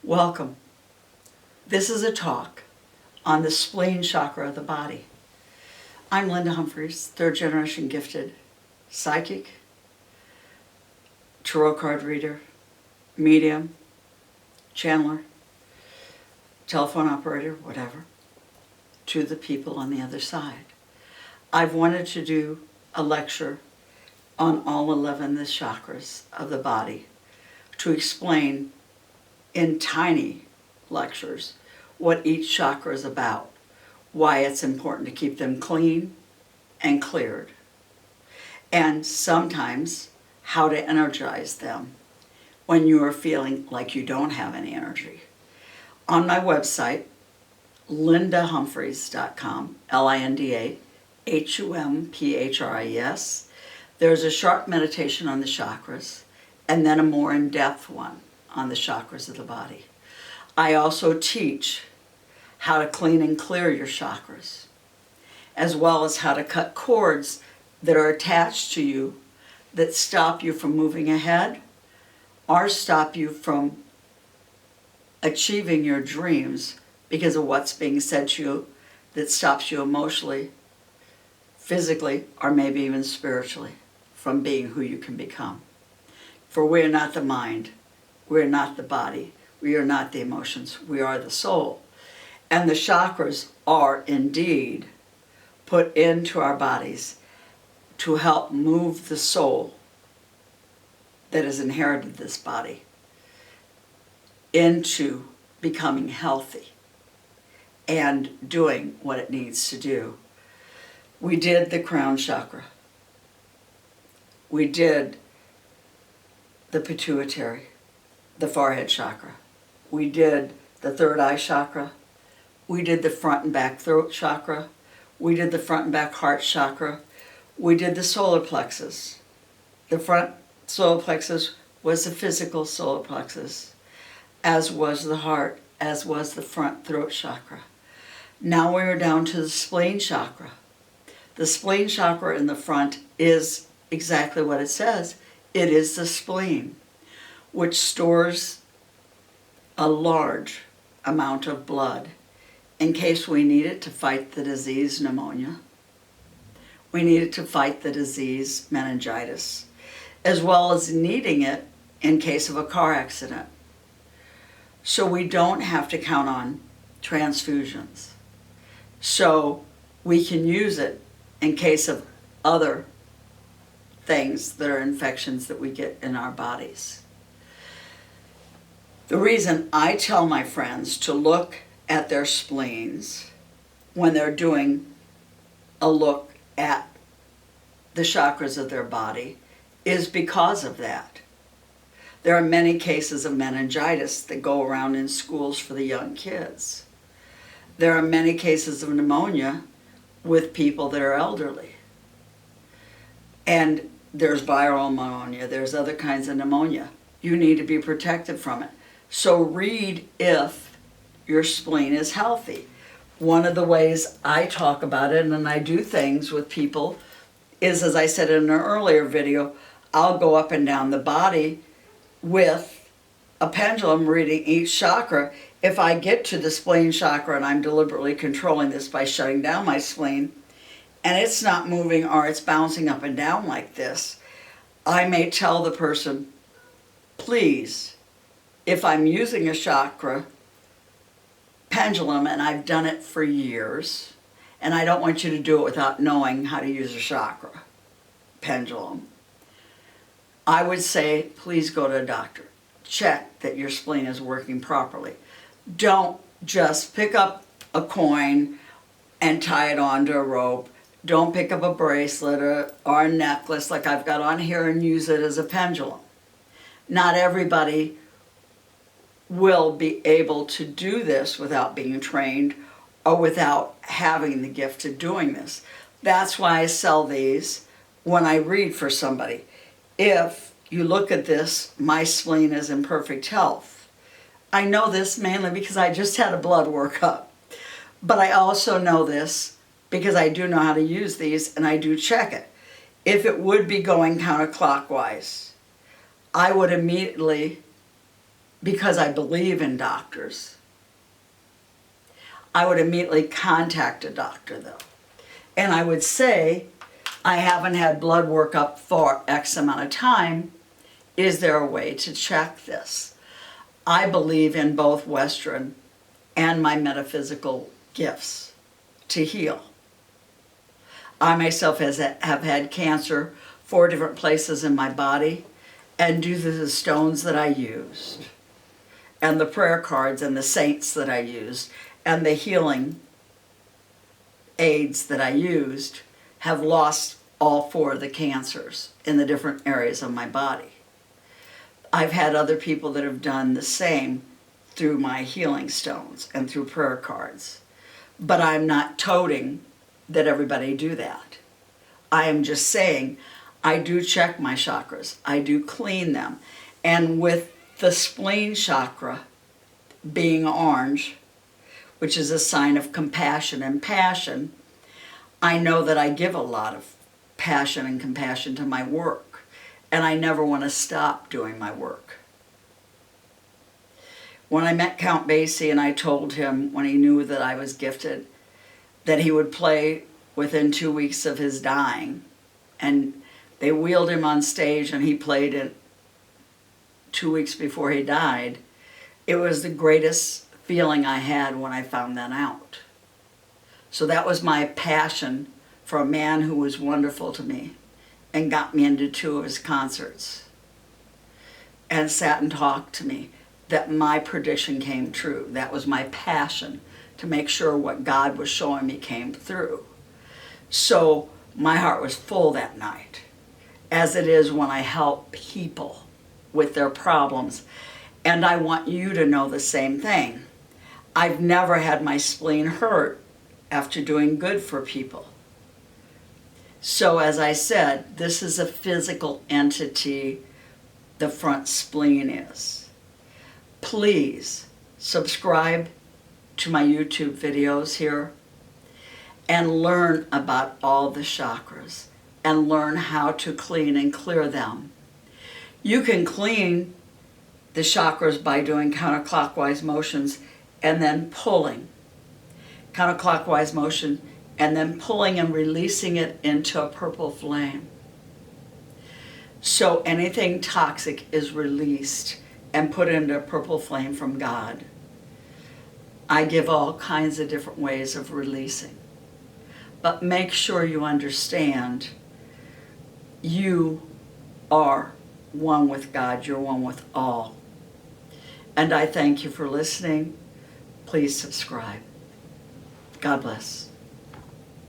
Welcome. This is a talk on the spleen chakra of the body. I'm Linda Humphries, third generation gifted psychic, tarot card reader, medium, channeler, telephone operator, whatever, to the people on the other side. I've wanted to do a lecture on all 11 of the chakras of the body to explain in tiny lectures what each chakra is about, why it's important to keep them clean and cleared, and sometimes how to energize them when you are feeling like you don't have any energy. On my website, lindahumphries.com, LindaHumphries, there's a short meditation on the chakras and then a more in-depth one on the chakras of the body. I also teach how to clean and clear your chakras, as well as how to cut cords that are attached to you that stop you from moving ahead or stop you from achieving your dreams because of what's being said to you that stops you emotionally, physically, or maybe even spiritually from being who you can become. For we are not the mind, we are not the body, we are not the emotions, we are the soul. And the chakras are indeed put into our bodies to help move the soul that has inherited this body into becoming healthy and doing what it needs to do. We did the crown chakra. We did the pituitary, the forehead chakra. We did the third eye chakra. We did the front and back throat chakra. We did the front and back heart chakra. We did the solar plexus. The front solar plexus was the physical solar plexus, as was the heart, as was the front throat chakra. Now we're down to the spleen chakra. The spleen chakra in the front is exactly what it says. It is the spleen, which stores a large amount of blood in case we need it to fight the disease pneumonia. We need it to fight the disease meningitis, as well as needing it in case of a car accident. So we don't have to count on transfusions. So we can use it in case of other things that are infections that we get in our bodies. The reason I tell my friends to look at their spleens when they're doing a look at the chakras of their body is because of that. There are many cases of meningitis that go around in schools for the young kids. There are many cases of pneumonia with people that are elderly. And there's viral pneumonia, there's other kinds of pneumonia. You need to be protected from it. So read if your spleen is healthy. One of the ways I talk about it and I do things with people is, as I said in an earlier video, I'll go up and down the body with a pendulum reading each chakra. If I get to the spleen chakra and I'm deliberately controlling this by shutting down my spleen, and it's not moving or it's bouncing up and down like this, I may tell the person, please, if I'm using a chakra pendulum and I've done it for years, and I don't want you to do it without knowing how to use a chakra pendulum, I would say, please go to a doctor. Check that your spleen is working properly. Don't just pick up a coin and tie it onto a rope. Don't pick up a bracelet or a necklace like I've got on here and use it as a pendulum. Not everybody will be able to do this without being trained or without having the gift of doing this. That's why I sell these when I read for somebody. If you look at this, my spleen is in perfect health. I know this mainly because I just had a blood workup. But I also know this because I do know how to use these and I do check it. If it would be going counterclockwise, I would immediately because I believe in doctors, I would immediately contact a doctor though. And I would say, I haven't had blood work up for X amount of time. Is there a way to check this? I believe in both Western and my metaphysical gifts to heal. I myself have had cancer 4 different places in my body, and due to the stones that I used, and the prayer cards and the saints that I used, and the healing aids that I used, have lost all 4 of the cancers in the different areas of my body. I've had other people that have done the same through my healing stones and through prayer cards. But I'm not toting that everybody do that. I am just saying I do check my chakras. I do clean them. And with the spleen chakra being orange, which is a sign of compassion and passion, I know that I give a lot of passion and compassion to my work, and I never want to stop doing my work. When I met Count Basie and I told him, when he knew that I was gifted, that he would play within 2 weeks of his dying, and they wheeled him on stage and he played it 2 weeks before he died, it was the greatest feeling I had when I found that out. So that was my passion for a man who was wonderful to me and got me into 2 of his concerts and sat and talked to me, that my prediction came true. That was my passion, to make sure what God was showing me came through. So my heart was full that night, as it is when I help people with their problems. And I want you to know the same thing. I've never had my spleen hurt after doing good for people. So as I said, this is a physical entity, the front spleen is. Please subscribe to my YouTube videos here and learn about all the chakras and learn how to clean and clear them. You can clean the chakras by doing counterclockwise motions and then pulling. Counterclockwise motion and then pulling and releasing it into a purple flame. So anything toxic is released and put into a purple flame from God. I give all kinds of different ways of releasing. But make sure you understand you are one with God. You're one with all. And I thank you for listening. Please subscribe. God bless.